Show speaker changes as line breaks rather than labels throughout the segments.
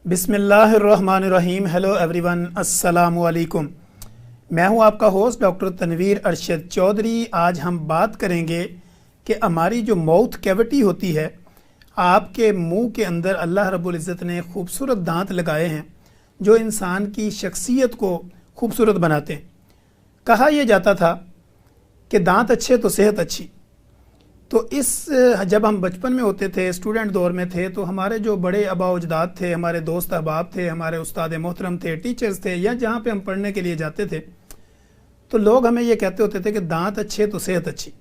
बिस्मिल्लाहिर्रहमानिर्रहीम। Hello everyone, अस्सलामु अलैकुम। मैं हूं आपका होस्ट डॉक्टर तनवीर अरशद चौधरी। आज हम बात करेंगे कि हमारी जो माउथ कैविटी होती है, आपके मुंह के अंदर अल्लाह रब्बुल इज़्ज़त ने खूबसूरत दांत लगाए हैं जो इंसान की शख्सियत को खूबसूरत बनाते हैं। कहा यह जाता था कि दांत अच्छे तो सेहत अच्छी। तो जब हम बचपन में होते थे, स्टूडेंट दौर में थे, तो हमारे जो बड़े आबा अजदाद थे, हमारे दोस्त अहबाब थे, हमारे उस्ताद मोहतरम थे, टीचर्स थे, या जहाँ पे हम पढ़ने के लिए जाते थे, तो लोग हमें ये कहते होते थे कि दांत अच्छे तो सेहत अच्छी।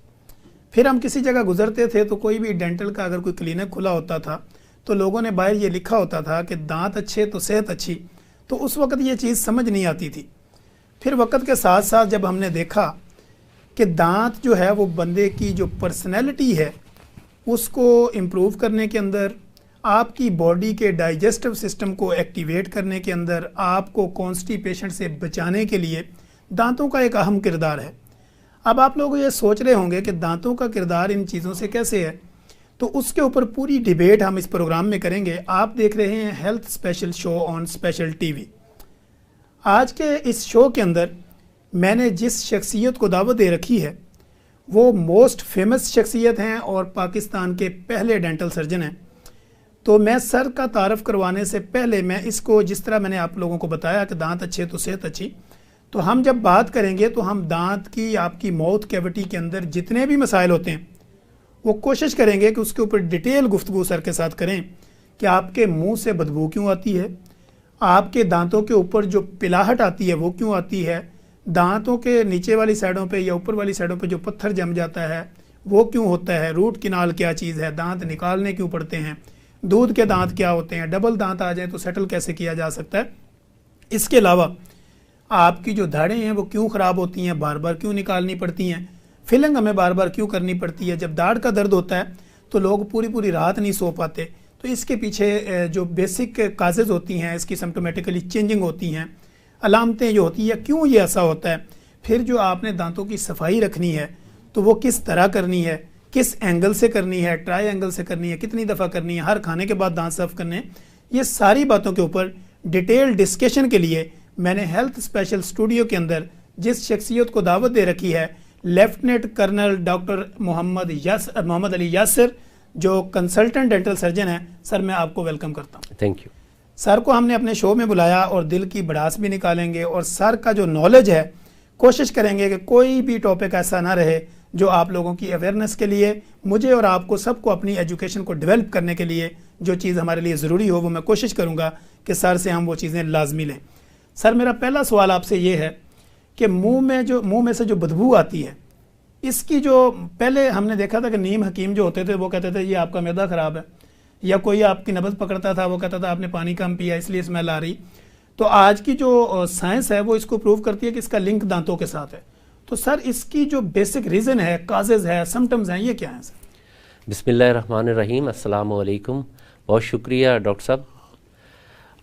फिर हम किसी जगह गुजरते थे तो कोई भी डेंटल का अगर कोई क्लिनिक खुला होता था तो लोगों ने बाहर ये लिखा होता था कि दांत अच्छे तो सेहत अच्छी। तो उस वक़्त ये चीज़ समझ नहीं आती थी। फिर वक़्त के साथ साथ जब हमने देखा कि दांत जो है वो बंदे की जो पर्सनैलिटी है उसको इम्प्रूव करने के अंदर, आपकी बॉडी के डाइजेस्टिव सिस्टम को एक्टिवेट करने के अंदर, आपको कॉन्स्टिपेशन से बचाने के लिए दांतों का एक अहम किरदार है। अब आप लोग ये सोच रहे होंगे कि दांतों का किरदार इन चीज़ों से कैसे है, तो उसके ऊपर पूरी डिबेट हम इस प्रोग्राम में करेंगे। आप देख रहे हैं health special show on special TV. आज के इस शो के अंदर मैंने जिस शख्सियत को दावत दे रखी है वो मोस्ट फेमस शख्सियत हैं और पाकिस्तान के पहले डेंटल सर्जन हैं। तो मैं सर का तारफ़ करवाने से पहले मैं इसको, जिस तरह मैंने आप लोगों को बताया कि दांत अच्छे तो सेहत अच्छी, तो हम जब बात करेंगे तो हम दांत की, आपकी माउथ कैविटी के अंदर जितने भी मसाइल होते हैं वो कोशिश करेंगे कि उसके ऊपर डिटेल गुफ्तगू सर के साथ करें कि आपके मुंह से बदबू क्यों आती है, आपके दांतों के ऊपर जो पिलाहट आती है वो क्यों आती है, दांतों के नीचे वाली साइडों पे या ऊपर वाली साइडों पे जो पत्थर जम जाता है वो क्यों होता है, रूट किनाल क्या चीज़ है, दांत निकालने क्यों पड़ते हैं, दूध के दांत क्या होते हैं, डबल दांत आ जाए तो सेटल कैसे किया जा सकता है। इसके अलावा आपकी जो दाढ़ें हैं वो क्यों ख़राब होती हैं, बार बार क्यों निकालनी पड़ती हैं, फिलिंग हमें बार बार क्यों करनी पड़ती है, जब दाढ़ का दर्द होता है तो लोग पूरी पूरी रात नहीं सो पाते। तो इसके पीछे जो बेसिक काजेज़ होती हैं, इसकी सिम्प्टोमेटिकली चेंजिंग होती हैं, अलामतें जो होती है, क्यों ये ऐसा होता है। फिर जो आपने दांतों की सफाई रखनी है तो वो किस तरह करनी है, किस एंगल से करनी है, ट्राई एंगल से करनी है, कितनी दफ़ा करनी है, हर खाने के बाद दांत साफ करने हैं, ये सारी बातों के ऊपर डिटेल डिस्कशन के लिए मैंने हेल्थ स्पेशल स्टूडियो के अंदर जिस शख्सियत को दावत दे रखी है, lieutenant colonel doctor Mohammad Ali Yasir, जो कंसल्टेंट डेंटल सर्जन है। सर, मैं आपको वेलकम करता हूँ।
Thank you.
सर को हमने अपने शो में बुलाया और दिल की भड़ास भी निकालेंगे और सर का जो नॉलेज है कोशिश करेंगे कि कोई भी टॉपिक ऐसा ना रहे जो आप लोगों की अवेयरनेस के लिए, मुझे और आपको सबको अपनी एजुकेशन को डेवलप करने के लिए जो चीज़ हमारे लिए ज़रूरी हो वो मैं कोशिश करूँगा कि सर से हम वो चीज़ें लाजमी लें। सर, मेरा पहला सवाल आपसे ये है कि मुंह में से जो बदबू आती है, इसकी जो पहले हमने देखा था कि नीम हकीम जो होते थे वो कहते थे ये आपका मैदा ख़राब है, या कोई आपकी नब्ज़ पकड़ता था वो कहता था आपने पानी कम पिया इसलिए स्मेल आ रही। तो आज की जो साइंस है वो इसको प्रूव करती है कि इसका लिंक दांतों के साथ है। तो सर, इसकी जो बेसिक रीज़न है, काजेज़ है, सिम्टम्स हैं, ये क्या हैं सर?
बिस्मिल्लाहिर्रहमानिर्रहीम, अस्सलामु अलैकुम। बहुत शुक्रिया डॉक्टर साहब,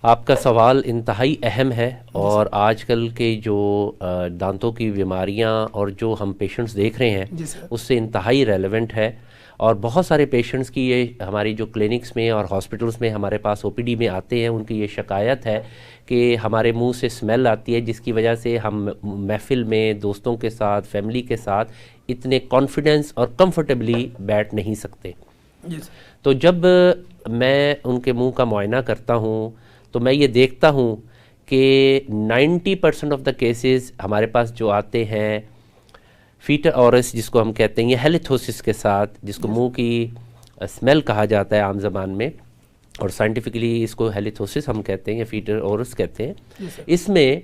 आपका सवाल इंतहाई अहम है और आजकल के जो दांतों की बीमारियां और जो हम पेशेंट्स देख रहे हैं उससे इंतहाई रेलेवेंट है। और बहुत सारे पेशेंट्स की ये हमारी जो क्लिनिक्स में और हॉस्पिटल्स में हमारे पास ओपीडी में आते हैं, उनकी ये शिकायत है कि हमारे मुंह से स्मेल आती है जिसकी वजह से हम महफिल में दोस्तों के साथ, फैमिली के साथ इतने कॉन्फिडेंस और कंफर्टेबली बैठ नहीं सकते। तो जब मैं उनके मुंह का मुआयना करता हूँ तो मैं ये देखता हूँ कि 90% ऑफ द केसेस हमारे पास जो आते हैं फीटर ऑरस जिसको हम कहते हैं, ये हेलिथोसिस के साथ, जिसको मुंह की स्मेल कहा जाता है आम ज़बान में, और साइंटिफिकली इसको हेलिथोसिस हम कहते हैं या फीटर ऑरस कहते हैं। इसमें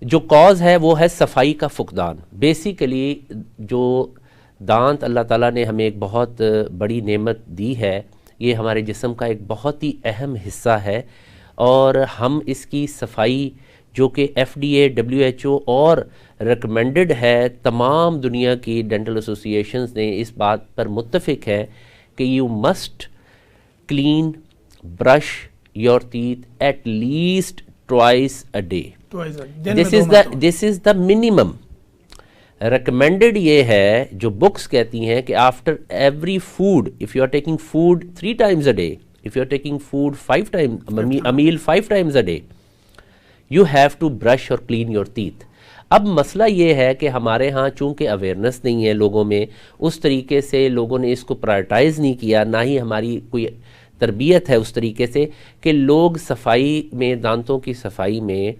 जो कॉज है वो है सफाई का फुकदान। बेसिकली जो दांत अल्लाह ताला ने हमें एक बहुत बड़ी नेमत दी है, ये हमारे जिस्म का एक बहुत ही अहम हिस्सा है और हम इसकी सफाई जो कि FDA, WHO और रिकमेंडेड है, तमाम दुनिया की डेंटल एसोसिएशंस ने इस बात पर मुत्तफिक है कि you must clean brush your teeth at least twice a day. This is the minimum recommended. ये है जो बुक्स कहती हैं कि after every food, if you are taking food 3 times a day, if you're taking food 5 times, a meal 5 times a day, you have to brush or clean your teeth. अब मसला ये है कि हमारे यहाँ चूँकि अवेयरनेस नहीं है लोगों में, उस तरीके से लोगों ने इसको प्रायोरिटाइज़ नहीं किया, ना ही हमारी कोई तरबियत है उस तरीके से कि लोग सफाई में, दांतों की सफाई में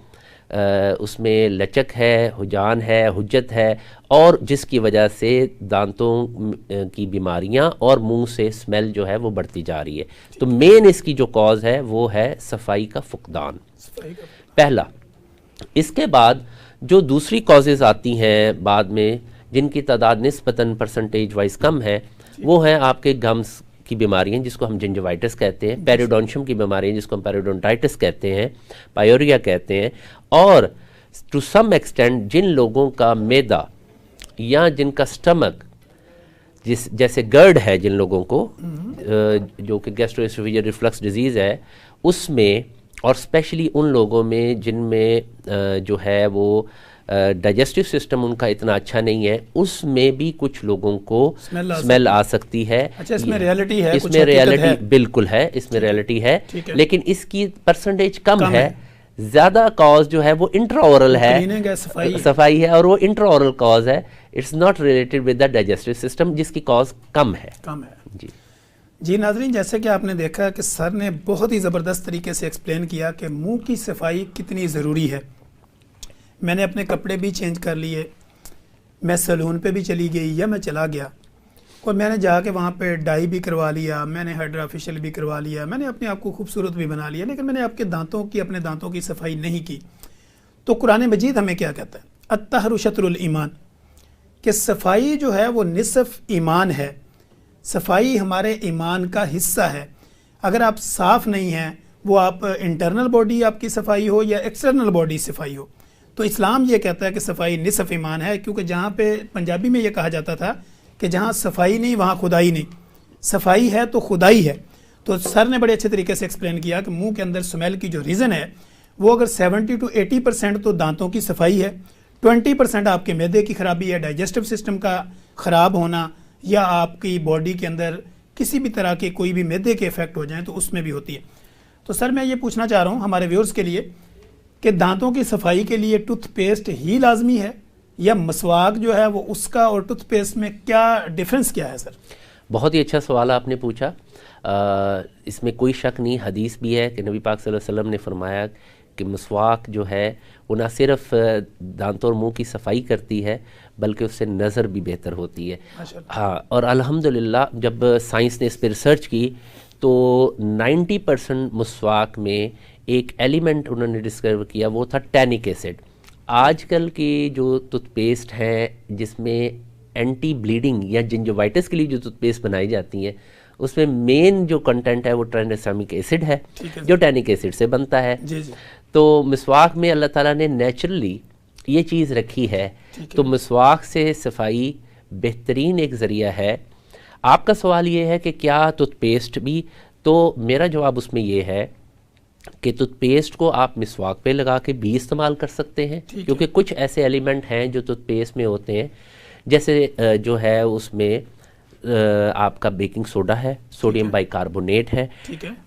उसमें लचक है, हुजान है, हुज्जत है, और जिसकी वजह से दांतों की बीमारियां और मुंह से स्मेल जो है वो बढ़ती जा रही है। तो मेन इसकी जो कॉज है वो है सफाई का फुकदान, पहला। इसके बाद जो दूसरी कॉजेज़ आती हैं बाद में, जिनकी तादाद निस्बतन परसेंटेज वाइज कम है, वो है आपके गम्स की बीमारियां जिसको हम जिंजवाइटिस कहते हैं, पेरिडोंशियम की बीमारियां जिसको हम पेरिडोंटाइटिस कहते हैं, पायोरिया कहते हैं, और टू सम एक्सटेंट जिन लोगों का मैदा या जिनका स्टमक जैसे गर्ड है, जिन लोगों को जो कि गैस्ट्रोएसोफेजियल रिफ्लक्स डिजीज़ है, उसमें, और स्पेशली उन लोगों में जिनमें जो है वो डाइजेस्टिव सिस्टम उनका इतना अच्छा नहीं है, उसमें भी कुछ लोगों को स्मेल आ सकती है।
अच्छा, इसमें रियलिटी है,
इसमें रियलिटी बिल्कुल है, इसमें रियलिटी है, लेकिन इसकी परसेंटेज कम है। ज़्यादा कॉज जो है वो इंट्राओरल है, सफाई है, और वो इंट्राओरल कॉज है, it's not related with the digestive system, जिसकी कॉज कम है।
जी नाज़रीन, जैसे कि आपने देखा कि सर ने बहुत ही ज़बरदस्त तरीके से एक्सप्लेन किया कि मुंह की सफाई कितनी ज़रूरी है। मैंने अपने कपड़े भी चेंज कर लिए, मैं सैलून पे भी चली गई या मैं चला गया और मैंने जाके वहाँ पे डाई भी करवा लिया, मैंने हाइड्रा फेशियल भी करवा लिया, मैंने अपने आप को खूबसूरत भी बना लिया, लेकिन मैंने अपने दांतों की सफाई नहीं की। तो कुरान मजीद हमें क्या कहता है? अत्तहरु शत्रुल ईमान, कि सफाई जो है वो निसफ ईमान है। सफाई हमारे ईमान का हिस्सा है। अगर आप साफ़ नहीं हैं, वो आप इंटरनल बॉडी आपकी सफाई हो या एक्सटर्नल बॉडी सफाई हो, तो इस्लाम ये कहता है कि सफाई निसफ ईमान है। क्योंकि जहाँ पे पंजाबी में ये कहा जाता था कि जहाँ सफाई नहीं वहाँ खुदाई नहीं, सफाई है तो खुदाई है। तो सर ने बड़े अच्छे तरीके से एक्सप्लेन किया कि मुंह के अंदर स्मेल की जो रीज़न है वो अगर 70 to 80% तो दांतों की सफाई है, 20% आपके मैदे की खराबी है, डाइजेस्टिव सिस्टम का ख़राब होना, या आपकी बॉडी के अंदर किसी भी तरह के कोई भी मैदे के इफेक्ट हो जाएं तो उसमें भी होती है। तो सर मैं ये पूछना चाह रहा हूँ हमारे व्यूअर्स के लिए कि दांतों की सफाई के लिए टूथपेस्ट ही लाजमी है या मसवाक जो है वो उसका और टूथपेस्ट में क्या डिफरेंस क्या है? सर
बहुत ही अच्छा सवाल आपने पूछा। इसमें कोई शक नहीं, हदीस भी है कि नबी पाक सल्लल्लाहु अलैहि वसल्लम ने फरमाया कि मसवाक जो है वो ना सिर्फ दांतों और मुंह की सफाई करती है बल्कि उससे नज़र भी बेहतर होती है। हाँ, और अल्हम्दुलिल्लाह जब साइंस ने इस पर रिसर्च की तो 90% मसवाक में एक एलिमेंट उन्होंने डिस्कवर किया, वो था टैनिक एसिड। आजकल की जो टूथपेस्ट हैं जिसमें एंटी ब्लीडिंग या जिंजोवाइटिस के लिए जो टूथपेस्ट बनाई जाती हैं उसमें मेन जो कंटेंट है वो ट्रांडेसामिक एसिड है जो टैनिक एसिड से बनता है। तो मिसवाक में अल्लाह ताला ने नेचुरली ये चीज़ रखी है, तो मिसवाक से सफाई बेहतरीन एक ज़रिया है। आपका सवाल ये है कि क्या टूथपेस्ट भी, तो मेरा जवाब उसमें ये है कि टूथपेस्ट को आप मिसवाक पे लगा के भी इस्तेमाल कर सकते हैं, क्योंकि कुछ ऐसे एलिमेंट हैं जो टूथपेस्ट में होते हैं, जैसे जो है उसमें आपका बेकिंग सोडा है, सोडियम बाइकार्बोनेट है,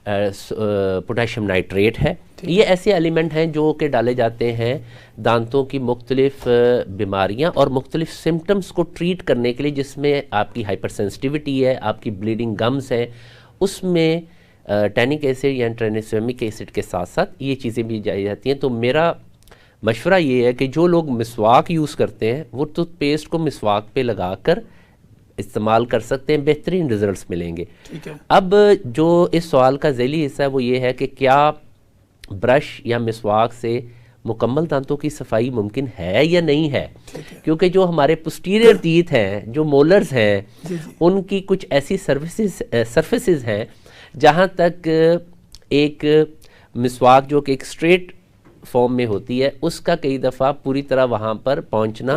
पोटेशियम नाइट्रेट है। ये ऐसे एलिमेंट हैं जो कि डाले जाते हैं दांतों की मुख्तलिफ बीमारियां और मुख्तलिफ सिम्टम्स को ट्रीट करने के लिए, जिसमें आपकी हाइपर सेंसिटिविटी है, आपकी ब्लीडिंग गम्स है, उसमें टैनिक एसिड या ट्रांडेसामिक एसिड के साथ साथ ये चीज़ें भी जाई जाती हैं। तो मेरा मशवरा ये है कि जो लोग मिसवाक यूज़ करते हैं वो टूथपेस्ट को मिसवाक पे लगा कर इस्तेमाल कर सकते हैं, बेहतरीन रिजल्ट्स मिलेंगे। अब जो इस सवाल का ज़ैली हिस्सा है वो ये है कि क्या ब्रश या मिसवाक से मुकम्मल दांतों की सफाई मुमकिन है या नहीं है, क्योंकि जो हमारे पोस्टीरियर टीथ हैं, जो मोलर्स हैं, उनकी कुछ ऐसी सर्फेसिस हैं जहाँ तक एक मिसवाक जो कि एक स्ट्रेट फॉर्म में होती है उसका कई दफ़ा पूरी तरह वहाँ पर पहुँचना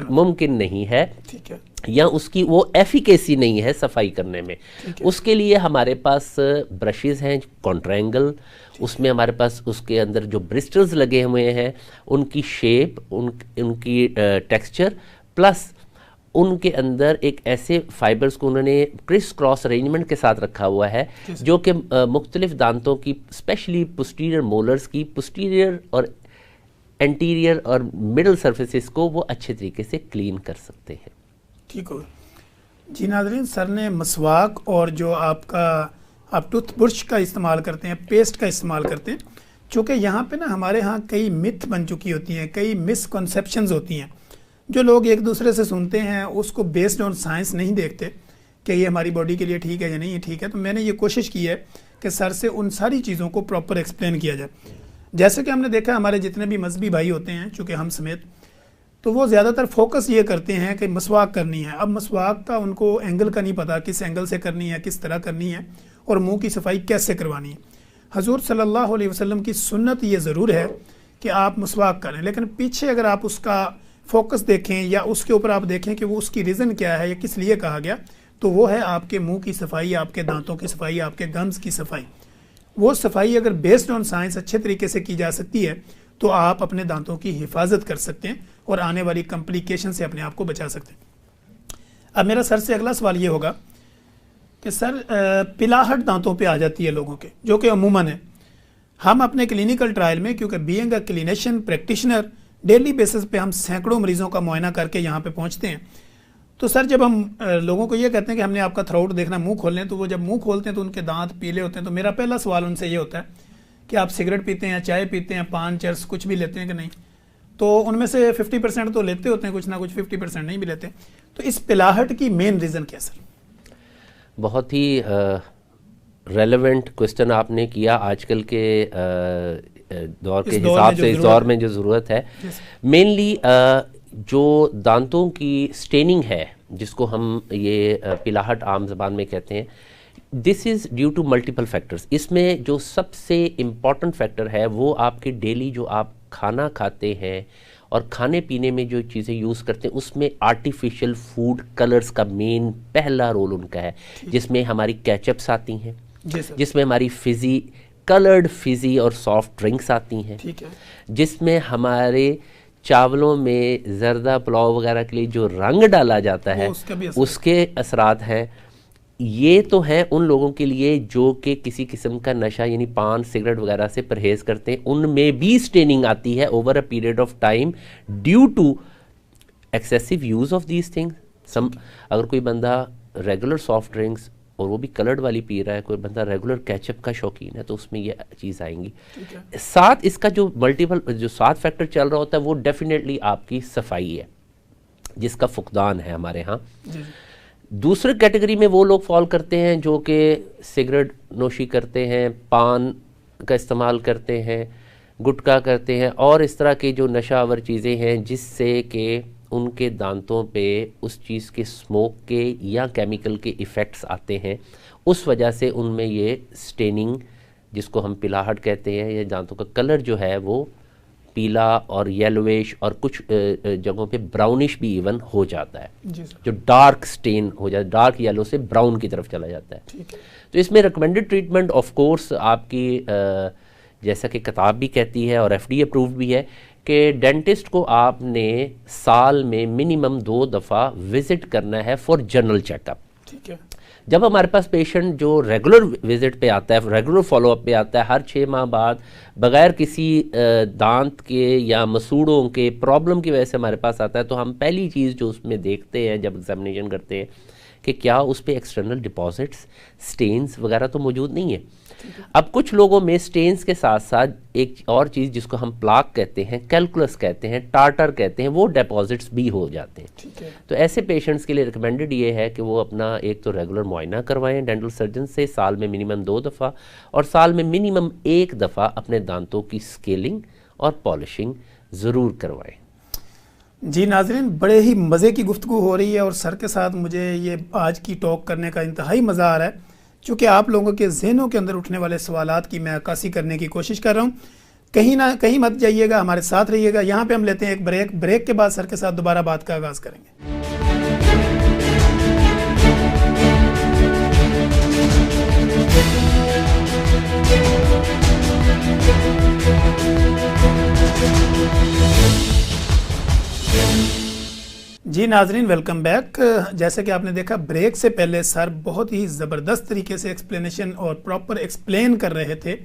मुमकिन नहीं है, या उसकी वो एफिकेसी नहीं है सफाई करने में। उसके लिए हमारे पास ब्रशेज़ हैं कॉन्ट्रैंगल, उसमें हमारे पास उसके अंदर जो ब्रिस्टल्स लगे हुए हैं उनकी शेप, उनकी टेक्सचर प्लस उनके अंदर एक ऐसे फाइबर्स को उन्होंने क्रिस क्रॉस अरेंजमेंट के साथ रखा हुआ है जो कि मुख्तलिफ दांतों की स्पेशली पोस्टीरियर मोलर्स की पोस्टीरियर और एंटीरियर और मिडल सर्फेसिस को वो अच्छे तरीके से क्लीन कर सकते हैं।
ठीक हो जी। नाज़रीन, सर ने मसवाक और जो आप टूथब्रश का इस्तेमाल करते हैं, पेस्ट का इस्तेमाल करते हैं, चूँकि यहाँ पे ना हमारे यहाँ कई मिथ बन चुकी होती हैं, कई मिसकॉन्सेप्शंस होती हैं जो लोग एक दूसरे से सुनते हैं, उसको बेस्ड ऑन साइंस नहीं देखते कि ये हमारी बॉडी के लिए ठीक है या नहीं ठीक है। तो मैंने ये कोशिश की है कि सर से उन सारी चीज़ों को प्रॉपर एक्सप्लेन किया जाए। जैसे कि हमने देखा हमारे जितने भी मजहबी भाई होते हैं, चूँकि हम समेत, तो वो ज़्यादातर फोकस ये करते हैं कि मसवाक करनी है। अब मसवाक का उनको एंगल का नहीं पता, किस एंगल से करनी है, किस तरह करनी है और मुंह की सफाई कैसे करवानी है। हजूर सल्लल्लाहु अलैहि वसल्लम की सुन्नत ये ज़रूर है कि आप मसवाक करें, लेकिन पीछे अगर आप उसका फोकस देखें या उसके ऊपर आप देखें कि वो उसकी रीज़न क्या है या किस लिए कहा गया, तो वो है आपके मुंह की सफाई, आपके दांतों की सफाई, आपके गम्स की सफाई। वो सफाई अगर बेस्ड ऑन साइंस अच्छे तरीके से की जा सकती है तो आप अपने दांतों की हिफाजत कर सकते हैं और आने वाली कॉम्प्लिकेशन से अपने आप को बचा सकते हैं। अब मेरा सर से अगला सवाल ये होगा कि सर पिलाहट दांतों पे आ जाती है लोगों के, जो कि अमूमन है। हम अपने क्लिनिकल ट्रायल में, क्योंकि being a clinician practitioner, daily basis पे हम सैकड़ों मरीजों का मुआयना करके यहाँ पे पहुँचते हैं। तो सर जब हम लोगों को ये कहते हैं कि हमने आपका थ्रोट देखना, मुंह खोल लें, तो वो जब मुंह खोलते हैं तो उनके दांत पीले होते हैं। तो मेरा पहला सवाल उनसे ये होता है कि आप सिगरेट पीते हैं, चाय पीते हैं, पान चरस कुछ भी लेते हैं कि नहीं? तो उनमें से 50% तो लेते होते हैं कुछ ना कुछ, 50% नहीं भी लेते। तो इस पिलाहट की मेन रीज़न क्या सर?
बहुत ही रेलेवेंट क्वेश्चन आपने किया आजकल के दौर के हिसाब से, इस दौर में जो ज़रूरत है। मेनली जो दांतों की स्टेनिंग है, जिसको हम ये पिलाहट आम ज़बान में कहते हैं, this is due to multiple factors. इसमें जो सबसे इम्पॉर्टेंट फैक्टर है वो आपके डेली जो आप खाना खाते हैं और खाने पीने में जो चीज़ें यूज़ करते हैं उसमें आर्टिफिशियल फूड कलर्स का मेन पहला रोल उनका है, जिसमें हमारी केचप्स आती हैं, जिसमें हमारी फिज़ी कलर्ड फिज़ी और सॉफ्ट ड्रिंक्स आती हैं, जिसमें हमारे चावलों में जर्दा पुलाव वगैरह के लिए जो रंग डाला जाता है उसके असरात हैं। ये तो है उन लोगों के लिए जो कि किसी किस्म का नशा यानी पान सिगरेट वगैरह से परहेज़ करते हैं, उनमें भी स्टेनिंग आती है over a period of time due to excessive use of these things. अगर कोई बंदा रेगुलर सॉफ्ट ड्रिंक्स और वो भी कलर्ड वाली पी रहा है, कोई बंदा रेगुलर केचप का शौकीन है, तो उसमें ये चीज़ आएंगी। साथ इसका जो मल्टीपल जो साथ फैक्टर चल रहा होता है वो डेफिनेटली आपकी सफाई है, जिसका फुकदान है हमारे यहाँ। दूसरे कैटेगरी में वो लोग फॉल करते हैं जो कि सिगरेट नोशी करते हैं, पान का इस्तेमाल करते हैं, गुटखा करते हैं और इस तरह के जो नशावर चीज़ें हैं जिससे कि उनके दांतों पे उस चीज़ के स्मोक के या केमिकल के इफ़ेक्ट्स आते हैं। उस वजह से उनमें ये स्टेनिंग, जिसको हम पिलाहट कहते हैं, या दांतों का कलर जो है वो पीला और येलोइश और कुछ जगहों पे ब्राउनिश भी इवन हो जाता है, जो डार्क स्टेन हो जाता है, डार्क येलो से ब्राउन की तरफ चला जाता है। तो इसमें रिकमेंडेड ट्रीटमेंट ऑफ कोर्स आपकी जैसा कि किताब भी कहती है और FDA अप्रूव्ड भी है कि डेंटिस्ट को आपने साल में मिनिमम 2 दफ़ा विजिट करना है फॉर जनरल चेकअप।
ठीक है।
जब हमारे पास पेशेंट जो रेगुलर विजिट पे आता है, रेगुलर फॉलोअप पे आता है, हर 6 माह बाद बगैर किसी दांत के या मसूड़ों के प्रॉब्लम की वजह से हमारे पास आता है, तो हम पहली चीज़ जो उसमें देखते हैं जब एग्जामिनेशन करते हैं कि क्या उस पर एक्सटर्नल डिपॉजिट्स, स्टेन्स वगैरह तो मौजूद नहीं है। अब कुछ लोगों में स्टेन्स के साथ साथ एक और चीज़ जिसको हम प्लाक कहते हैं, कैलकुलस कहते हैं, टार्टर कहते हैं, वो डिपॉजिट्स भी हो जाते हैं। तो ऐसे पेशेंट्स के लिए रिकमेंडेड ये है कि वो अपना एक तो रेगुलर मुआयना करवाएं डेंटल सर्जन से, साल में मिनिमम 2 दफ़ा, और साल में मिनिमम 1 दफ़ा अपने दांतों की स्केलिंग और पॉलिशिंग ज़रूर करवाएं।
जी नाज़रीन, बड़े ही मज़े की गुफ्तगू हो रही है और सर के साथ मुझे ये आज की टॉक करने का इंतहाई मज़ा आ रहा है, क्योंकि आप लोगों के जहनों के अंदर उठने वाले सवालात की मैं अक्कासी करने की कोशिश कर रहा हूँ। कहीं ना कहीं मत जाइएगा, हमारे साथ रहिएगा। यहाँ पे हम लेते हैं एक ब्रेक के बाद सर के साथ दोबारा बात का आगाज़ करेंगे। जी नाजरीन, वेलकम बैक। जैसे कि आपने देखा, ब्रेक से पहले सर बहुत ही ज़बरदस्त तरीके से एक्सप्लेनेशन और प्रॉपर एक्सप्लेन कर रहे थे,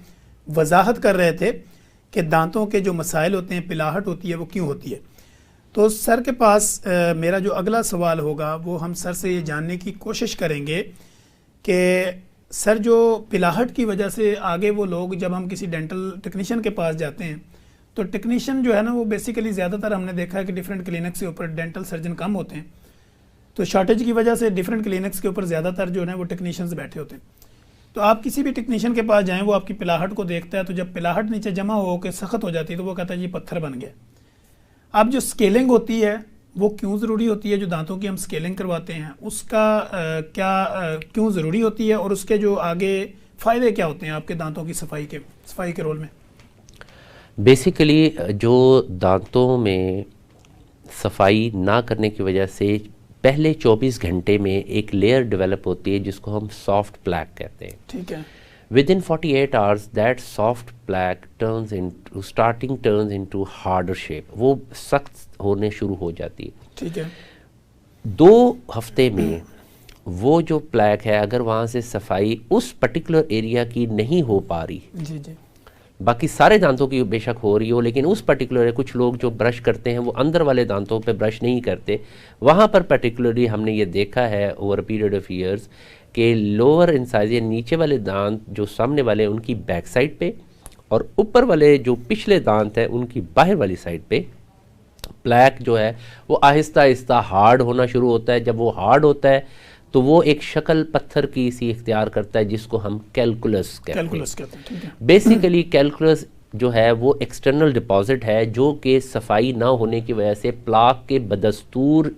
वजाहत कर रहे थे कि दांतों के जो मसाइल होते हैं, पिलाहट होती है, वो क्यों होती है। तो सर के पास मेरा जो अगला सवाल होगा वो हम सर से ये जानने की कोशिश करेंगे कि सर जो पिलाहट की वजह से आगे वो लोग, जब हम किसी डेंटल टेक्नीशियन के पास जाते हैं तो टेक्नीशियन जो है ना, वो बेसिकली ज़्यादातर हमने देखा है कि डिफरेंट क्लिनिक्स के ऊपर डेंटल सर्जन कम होते हैं, तो शॉर्टेज की वजह से डिफरेंट क्लिनिक्स के ऊपर ज़्यादातर जो है वो टेक्नीशियंस बैठे होते हैं। तो आप किसी भी टेक्नीशियन के पास जाएं, वो आपकी पिलाहट को देखता है, तो जब पिलाहट नीचे जमा हो के सख्त हो जाती है तो वो कहता है जी पत्थर बन गया। अब जो स्केलिंग होती है वो क्यों ज़रूरी होती है, जो दांतों की हम स्केलिंग करवाते हैं उसका क्यों ज़रूरी होती है, और उसके जो आगे फ़ायदे क्या होते हैं आपके दांतों की सफाई के रोल में।
बेसिकली जो दांतों में सफाई ना करने की वजह से पहले 24 घंटे में एक लेयर डेवलप होती है जिसको हम सॉफ्ट प्लैक कहते हैं।
ठीक है।
Within 48 hours that soft plaque turns into harder shape, वो सख्त होने शुरू हो जाती है।
ठीक है।
2 हफ्ते में वो जो प्लैक है, अगर वहाँ से सफाई उस पर्टिकुलर एरिया की नहीं हो पा रही,
जी जी,
बाकी सारे दांतों की बेशक हो रही हो, लेकिन उस पर्टिकुलर, कुछ लोग जो ब्रश करते हैं वो अंदर वाले दांतों पे ब्रश नहीं करते, वहाँ पर पर्टिकुलरली हमने ये देखा है over a period of years कि लोअर इंसाइजर, नीचे वाले दांत जो सामने वाले उनकी बैक साइड पे, और ऊपर वाले जो पिछले दांत हैं उनकी बाहर वाली साइड पे प्लैक जो है वो आहिस्ता आहिस्ता हार्ड होना शुरू होता है। जब वो हार्ड होता है तो वो एक शक्ल पत्थर की सी इख्तियार करता है जिसको हम कैलकुलस कहते हैं। बेसिकली कैलकुलस जो है वो एक्सटर्नल डिपॉजिट है जो कि सफाई ना होने की वजह से प्लाक के बदस्तूर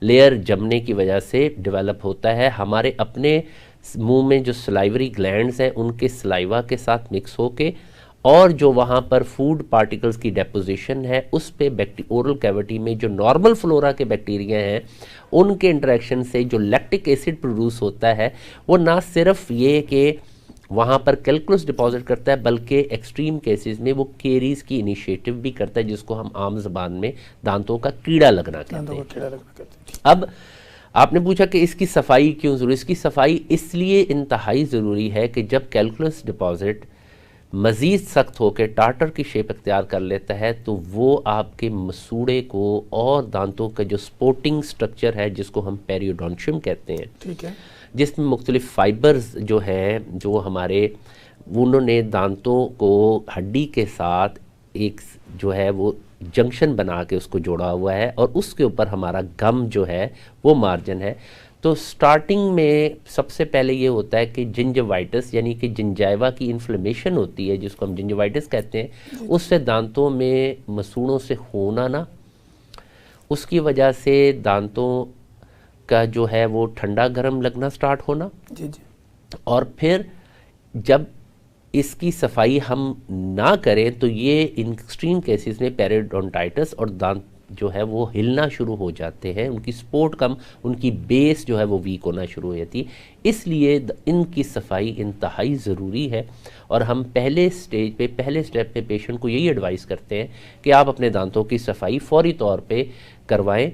लेयर जमने की वजह से डेवलप होता है। हमारे अपने मुंह में जो सलाइवरी ग्लैंड्स हैं उनके सलाइवा के साथ मिक्स होके, और जो वहाँ पर फूड पार्टिकल्स की डेपोजिशन है उस पे ओरल कैविटी में जो नॉर्मल फ्लोरा के बैक्टीरिया हैं उनके इंटरेक्शन से जो लैक्टिक एसिड प्रोड्यूस होता है, वो ना सिर्फ ये कि वहाँ पर कैलकुलस डिपॉजिट करता है बल्कि एक्सट्रीम केसेस में वो केरीज की इनिशिएटिव भी करता है जिसको हम आम जबान में दांतों का कीड़ा लगना कहते हैं। अब आपने पूछा कि इसकी सफाई क्यों ज़रूरी। इसकी सफाई इसलिए इंतहाई ज़रूरी है कि जब कैलकुलस डिपॉजिट मज़ीद सख्त होकर टार्टर की शेप इख्तियार कर लेता है तो वो आपके मसूड़े को और दांतों का जो सपोर्टिंग स्ट्रक्चर है जिसको हम पेरियोडोंशियम कहते हैं,
ठीक है,
जिसमें मुख्तलिफ फाइबर्स जो हैं जो हमारे, उन्होंने दांतों को हड्डी के साथ एक जो है वो जंक्शन बना के उसको जोड़ा हुआ है, और उसके ऊपर हमारा गम जो है वो मार्जिन है। तो स्टार्टिंग में सबसे पहले ये होता है कि जिंजवाइटिस यानी कि जिंजाइवा की इन्फ्लेमेशन होती है जिसको हम जिंजवाइटिस कहते हैं। उससे दांतों में मसूड़ों से होना ना, उसकी वजह से दांतों का जो है वो ठंडा गर्म लगना स्टार्ट होना,
जी जी,
और फिर जब इसकी सफाई हम ना करें तो ये इन एक्सट्रीम केसेस में पेरियोडोंटाइटिस और दांत जो है वो हिलना शुरू हो जाते हैं, उनकी सपोर्ट कम, उनकी बेस जो है वो वीक होना शुरू हो जाती है। इसलिए इनकी सफाई इंतहाई ज़रूरी है, और हम पहले स्टेप पे पेशेंट को यही एडवाइस करते हैं कि आप अपने दांतों की सफाई फौरी तौर पे करवाएं।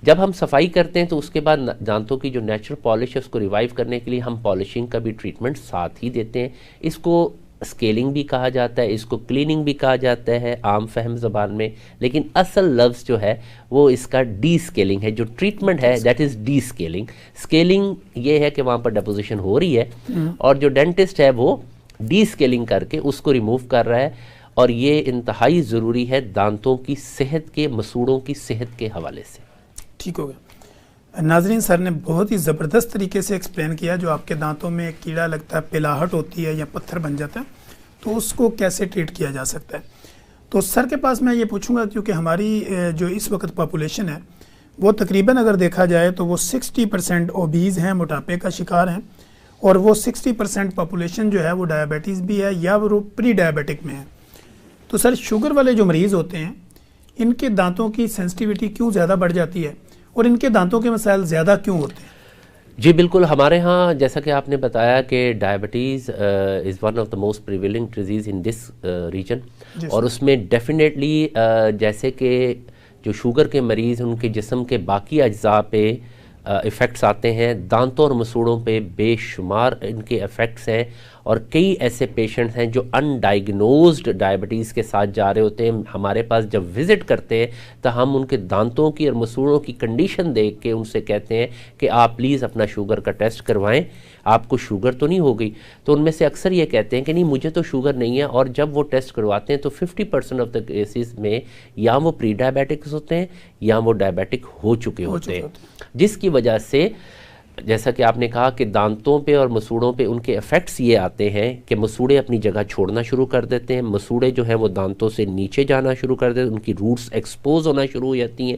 जब हम सफाई करते हैं तो उसके बाद दांतों की जो नेचुरल पॉलिश है उसको रिवाइव करने के लिए हम पॉलिशिंग का भी ट्रीटमेंट साथ ही देते हैं। इसको स्केलिंग भी कहा जाता है, इसको क्लीनिंग भी कहा जाता है आम फहम ज़बान में, लेकिन असल लफ्ज़ जो है वो इसका डी स्केलिंग है। जो ट्रीटमेंट है that is D scaling. Scaling ये है कि वहाँ पर डेपोजिशन हो रही है और जो डेंटिस्ट है वो डी स्केलिंग करके उसको रिमूव कर रहा है, और ये इंतहाई ज़रूरी है दांतों की सेहत के, मसूड़ों की सेहत के हवाले से।
ठीक हो गया। नाजरीन, सर ने बहुत ही ज़बरदस्त तरीके से एक्सप्लेन किया, जो आपके दांतों में एक कीड़ा लगता है, पिलाहट होती है या पत्थर बन जाता है, तो उसको कैसे ट्रीट किया जा सकता है। तो सर के पास मैं ये पूछूंगा, क्योंकि हमारी जो इस वक्त पॉपुलेशन है वो तकरीबन अगर देखा जाए तो वो 60% ओबीज़ हैं, मोटापे का शिकार हैं, और वो 60% पॉपुलेशन जो है वो डायबिटीज़ भी है या वो प्री डायबिटिक में है। तो सर, शुगर वाले जो मरीज़ होते हैं इनके दांतों की सेंसिटिविटी क्यों ज़्यादा बढ़ जाती है, और इनके दांतों के मसाइल ज़्यादा क्यों होते हैं?
जी बिल्कुल, हमारे यहाँ जैसा कि आपने बताया कि diabetes is one of the most prevailing disease in this region, और उसमें डेफिनेटली जैसे कि जो शुगर के मरीज़ उनके जिस्म के बाकी अज्जा पे इफ़ेक्ट्स आते हैं। दांतों और मसूड़ों पे बेशुमार इनके इफ़ेक्ट्स हैं और कई ऐसे पेशेंट्स हैं जो अनडायग्नोज्ड डायबिटीज़ के साथ जा रहे होते हैं। हमारे पास जब विज़िट करते हैं तो हम उनके दांतों की और मसूड़ों की कंडीशन देख के उनसे कहते हैं कि आप प्लीज़ अपना शुगर का टेस्ट करवाएं, आपको शुगर तो नहीं हो गई। तो उनमें से अक्सर ये कहते हैं कि नहीं मुझे तो शुगर नहीं है, और जब वो टेस्ट करवाते हैं तो 50% ऑफ द केसेस में या वो प्री डायबिटिक्स होते हैं या वो डायबिटिक हो चुके होते हैं, जिसकी वजह से जैसा कि आपने कहा कि दांतों पे और मसूड़ों पे उनके इफ़ेक्ट्स ये आते हैं कि मसूड़े अपनी जगह छोड़ना शुरू कर देते हैं, मसूड़े जो हैं वो दांतों से नीचे जाना शुरू कर देते हैं, उनकी रूट्स एक्सपोज होना शुरू हो जाती हैं,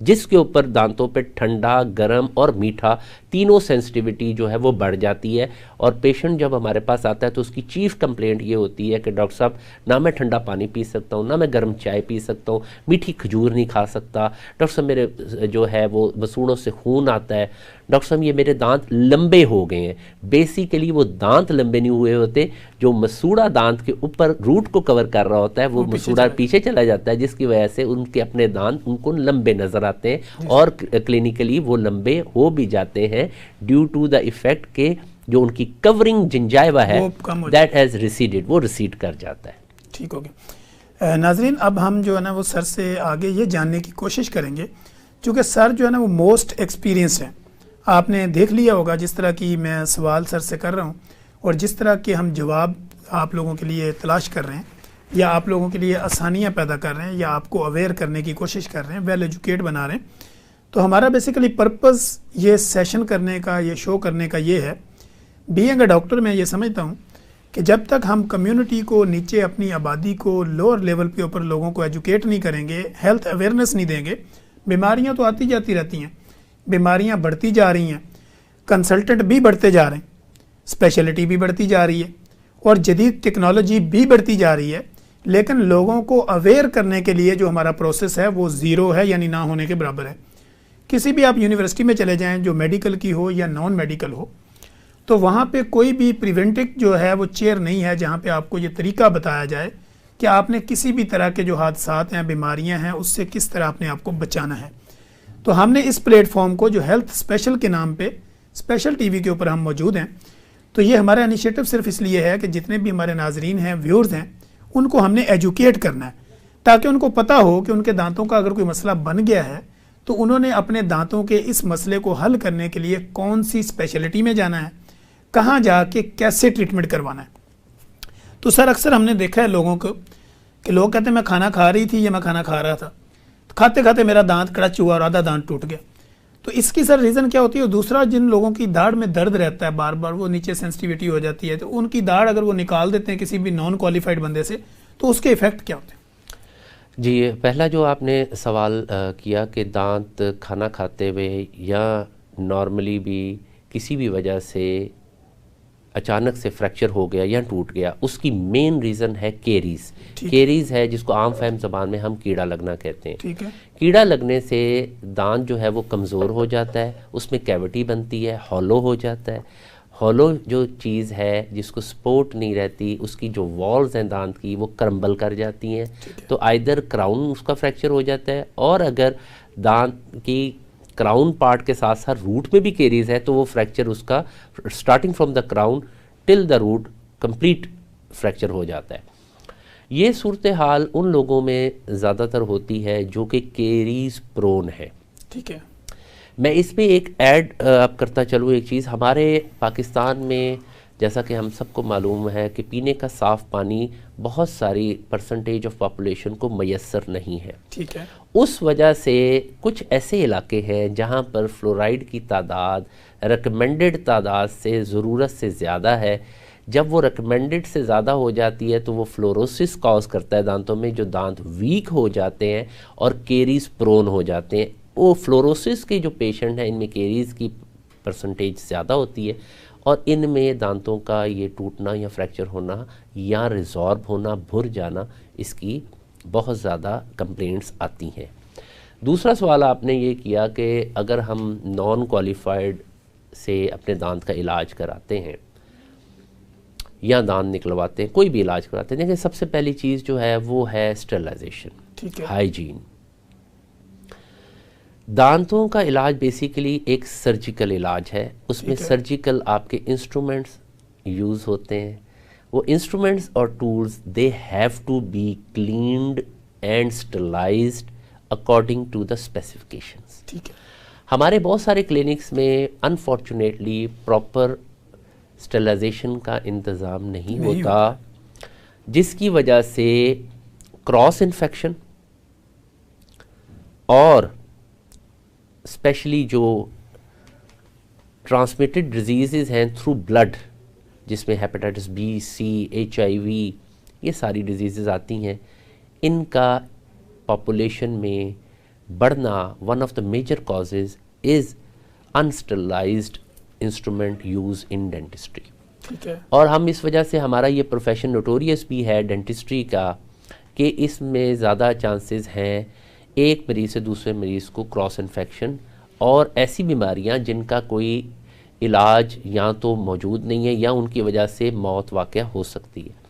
जिसके ऊपर दांतों पे ठंडा, गर्म और मीठा तीनों सेंसिटिविटी जो है वो बढ़ जाती है। और पेशेंट जब हमारे पास आता है तो उसकी चीफ कंप्लेंट ये होती है कि डॉक्टर साहब ना मैं ठंडा पानी पी सकता हूँ, ना मैं गर्म चाय पी सकता हूँ, मीठी खजूर नहीं खा सकता, डॉक्टर साहब मेरे जो है वो मसूड़ों से खून आता है, डॉक्टर साहब ये मेरे दांत लंबे हो गए हैं। बेसिकली वो दांत लंबे नहीं हुए होते, जो मसूड़ा दांत के ऊपर रूट को कवर कर रहा होता है वो मसूड़ा पीछे चला जाता है, जिसकी वजह से उनके अपने दांत उनको लंबे नजर आते हैं और क्लिनिकली वो लंबे हो भी जाते हैं ड्यू टू द इफेक्ट के जो उनकी कवरिंग जिंजाइवा है दैट हैज रिसीडेड, वो रिसीड कर जाता है।
ठीक हो गया। नाजरीन, अब हम जो है ना वो सर से आगे ये जानने की कोशिश करेंगे, क्योंकि सर जो है ना वो मोस्ट एक्सपीरियंस हैं। आपने देख लिया होगा जिस तरह की मैं सवाल सर से कर रहा हूँ और जिस तरह के हम जवाब आप लोगों के लिए तलाश कर रहे हैं या आप लोगों के लिए आसानियाँ पैदा कर रहे हैं या आपको अवेयर करने की कोशिश कर रहे हैं, वेल एजुकेट बना रहे हैं। तो हमारा बेसिकली पर्पस ये सेशन करने का, ये शो करने का ये है, बीइंग अ डॉक्टर मैं ये समझता हूँ कि जब तक हम कम्युनिटी को, नीचे अपनी आबादी को, लोअर लेवल के ऊपर लोगों को एजुकेट नहीं करेंगे, हेल्थ अवेयरनेस नहीं देंगे, बीमारियाँ तो आती जाती रहती हैं, बीमारियाँ बढ़ती जा रही हैं, कंसल्टेंट भी बढ़ते जा रहे हैं, स्पेशलिटी भी बढ़ती जा रही है और जदीद टेक्नोलॉजी भी बढ़ती जा रही है, लेकिन लोगों को अवेयर करने के लिए जो हमारा प्रोसेस है वो ज़ीरो है, यानी ना होने के बराबर है। किसी भी आप यूनिवर्सिटी में चले जाएं जो मेडिकल की हो या नॉन मेडिकल हो, तो वहाँ पे कोई भी प्रिवेंटिव जो है वो चेयर नहीं है जहाँ पे आपको ये तरीका बताया जाए कि आपने किसी भी तरह के जो हादसात हैं, बीमारियाँ हैं, उससे किस तरह अपने आप को बचाना है। तो हमने इस प्लेटफॉर्म को जो हेल्थ स्पेशल के नाम पे स्पेशल टीवी के ऊपर हम मौजूद हैं, तो ये हमारा इनिशिएटिव सिर्फ इसलिए है कि जितने भी हमारे नाजरीन हैं, व्यूअर्स हैं, उनको हमने एजुकेट करना है ताकि उनको पता हो कि उनके दांतों का अगर कोई मसला बन गया है तो उन्होंने अपने दांतों के इस मसले को हल करने के लिए कौन सी स्पेशलिटी में जाना है, कहाँ जाके कैसे ट्रीटमेंट करवाना है। तो सर अक्सर हमने देखा है लोगों को कि लोग कहते हैं मैं खाना खा रही थी या मैं खाना खा रहा था, खाते खाते मेरा दांत कड़च हुआ और आधा दांत टूट गया। तो इसकी सर रीज़न क्या होती है? और दूसरा, जिन लोगों की दाढ़ में दर्द रहता है बार बार, वो नीचे सेंसिटिविटी हो जाती है, तो उनकी दाढ़ अगर वो निकाल देते हैं किसी भी नॉन क्वालिफाइड बंदे से, तो उसके इफ़ेक्ट क्या होते हैं?
जी, पहला जो आपने सवाल किया कि दांत खाना खाते हुए या नॉर्मली भी किसी भी वजह से अचानक से फ्रैक्चर हो गया या टूट गया, उसकी मेन रीज़न है केरीज। केरीज है जिसको आम फहम ज़बान में हम कीड़ा लगना कहते हैं।
ठीक है।
कीड़ा लगने से दांत जो है वो कमज़ोर हो जाता है, उसमें कैविटी बनती है, हॉलो हो जाता है। हॉलो जो चीज़ है जिसको सपोर्ट नहीं रहती, उसकी जो वॉल्स हैं दांत की वो क्रम्बल कर जाती हैं, तो आइदर क्राउन उसका फ्रैक्चर हो जाता है, और अगर दांत की क्राउन पार्ट के साथ साथ रूट में भी केरीज है तो वो फ्रैक्चर उसका starting from the crown till the root complete fracture हो जाता है। ये सूरत हाल उन लोगों में ज़्यादातर होती है जो कि केरीज प्रोन है।
ठीक है।
मैं इस पे एक ऐड अब करता चलूँ एक चीज़, हमारे पाकिस्तान में जैसा कि हम सबको मालूम है कि पीने का साफ़ पानी बहुत सारी परसेंटेज ऑफ पॉपुलेशन को मैसर नहीं है।
ठीक है।
उस वजह से कुछ ऐसे इलाके हैं जहाँ पर फ्लोराइड की तादाद रिकमेंडेड तादाद से ज़रूरत से ज़्यादा है। जब वो रिकमेंडेड से ज़्यादा हो जाती है तो वो फ्लोरोसिस कॉज करता है दांतों में, जो दांत वीक हो जाते हैं और केरीज प्रोन हो जाते हैं। वो फ्लोरोसिस के जो पेशेंट हैं इनमें केरीज की परसेंटेज ज़्यादा होती है और इनमें दांतों का ये टूटना या फ्रैक्चर होना या रिजॉर्ब होना, भुर जाना, इसकी बहुत ज़्यादा कंप्लेंट्स आती हैं। दूसरा सवाल आपने ये किया कि अगर हम नॉन क्वालिफाइड से अपने दांत का इलाज कराते हैं या दांत निकलवाते हैं, कोई भी इलाज कराते हैं, देखिए सबसे पहली चीज़ जो है वो है स्टेरिलाइजेशन,
ठीक है,
हाइजीन। दांतों का इलाज बेसिकली एक सर्जिकल इलाज है। उसमें सर्जिकल आपके इंस्ट्रूमेंट्स यूज़ होते हैं। वो इंस्ट्रूमेंट्स और tools they have to be cleaned and sterilized according to the specifications.
ठीक है।
हमारे बहुत सारे क्लिनिक्स में अनफॉर्चुनेटली प्रॉपर स्टरलाइजेशन का इंतज़ाम नहीं होता, जिसकी वजह से क्रॉस इन्फेक्शन और स्पेशली जो ट्रांसमिटेड डिजीज़ हैं थ्रू ब्लड, जिसमें हेपेटाइटिस बी, सी, HIV, ये सारी डिजीज़ आती हैं, इनका पॉपुलेशन में बढ़ना one of the major causes is unsterilized instrument use in dentistry.
ठीक है।
और हम इस वजह से हमारा ये प्रोफेशन नोटोरियस भी है डेंटिस्ट्री का कि इसमें ज़्यादा चांसेस हैं एक मरीज़ से दूसरे मरीज़ को क्रॉस इन्फेक्शन और ऐसी बीमारियां जिनका कोई इलाज या तो मौजूद नहीं है या उनकी वजह से मौत वाक़या हो सकती है।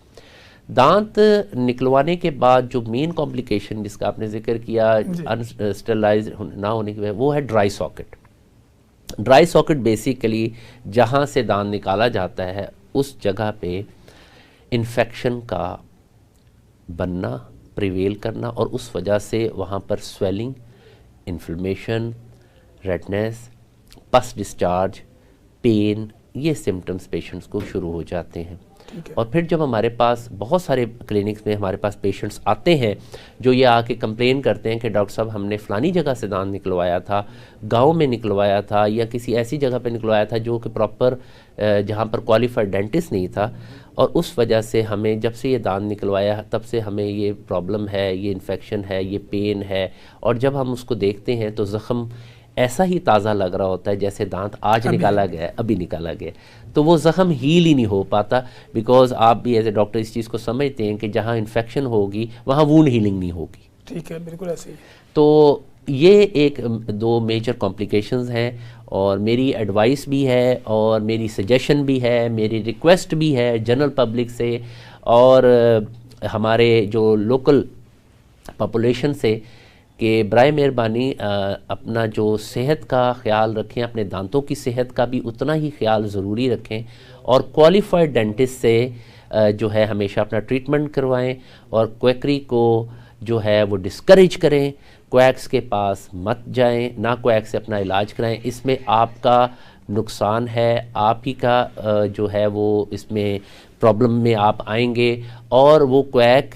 दांत निकलवाने के बाद जो मेन कॉम्प्लिकेशन जिसका आपने जिक्र किया अनस्टरलाइज ना होने की वजह, वो है dry socket. Dry socket basically जहाँ से दांत निकाला जाता है उस जगह पे इन्फेक्शन का बनना, प्रिवेल करना और उस वजह से वहाँ पर स्वेलिंग, इन्फ्लेमेशन, रेडनेस, पस डिस्चार्ज, पेन, ये सिम्टम्स पेशेंट्स को शुरू हो जाते हैं। और फिर जब हमारे पास बहुत सारे क्लिनिक्स में हमारे पास पेशेंट्स आते हैं जो ये आके कंप्लेन करते हैं कि डॉक्टर साहब हमने फ़लानी जगह से दांत निकलवाया था, गांव में निकलवाया था या किसी ऐसी जगह पे निकलवाया था जो कि प्रॉपर जहां पर क्वालिफाइड डेंटिस्ट नहीं था, और उस वजह से हमें जब से ये दांत निकलवाया तब से हमें ये प्रॉब्लम है, ये इन्फेक्शन है, ये पेन है। और जब हम उसको देखते हैं तो ज़ख़म ऐसा ही ताज़ा लग रहा होता है जैसे दांत आज निकाला गया है, अभी निकाला गया। तो वो ज़ख़म हील ही नहीं हो पाता, बिकॉज आप भी एज ए डॉक्टर इस चीज़ को समझते हैं कि जहाँ इन्फेक्शन होगी वहाँ वूंड हीलिंग नहीं होगी।
ठीक है, बिल्कुल ऐसे ही।
तो ये एक दो मेजर कॉम्प्लिकेशंस हैं और मेरी एडवाइस भी है और मेरी सजेशन भी है, मेरी रिक्वेस्ट भी है जनरल पब्लिक से और हमारे जो लोकल पॉपुलेशन से कि बराए मेहरबानी अपना जो सेहत का ख्याल रखें, अपने दांतों की सेहत का भी उतना ही ख्याल ज़रूरी रखें और क्वालिफाइड डेंटिस्ट से जो है हमेशा अपना ट्रीटमेंट करवाएं और क्वैकरी को जो है वो डिस्करेज करें। क्वैक्स के पास मत जाएं, ना क्वैक से अपना इलाज कराएं, इसमें आपका नुकसान है, आप ही का जो है वो इसमें प्रॉब्लम में आप आएंगे और वो क्वैक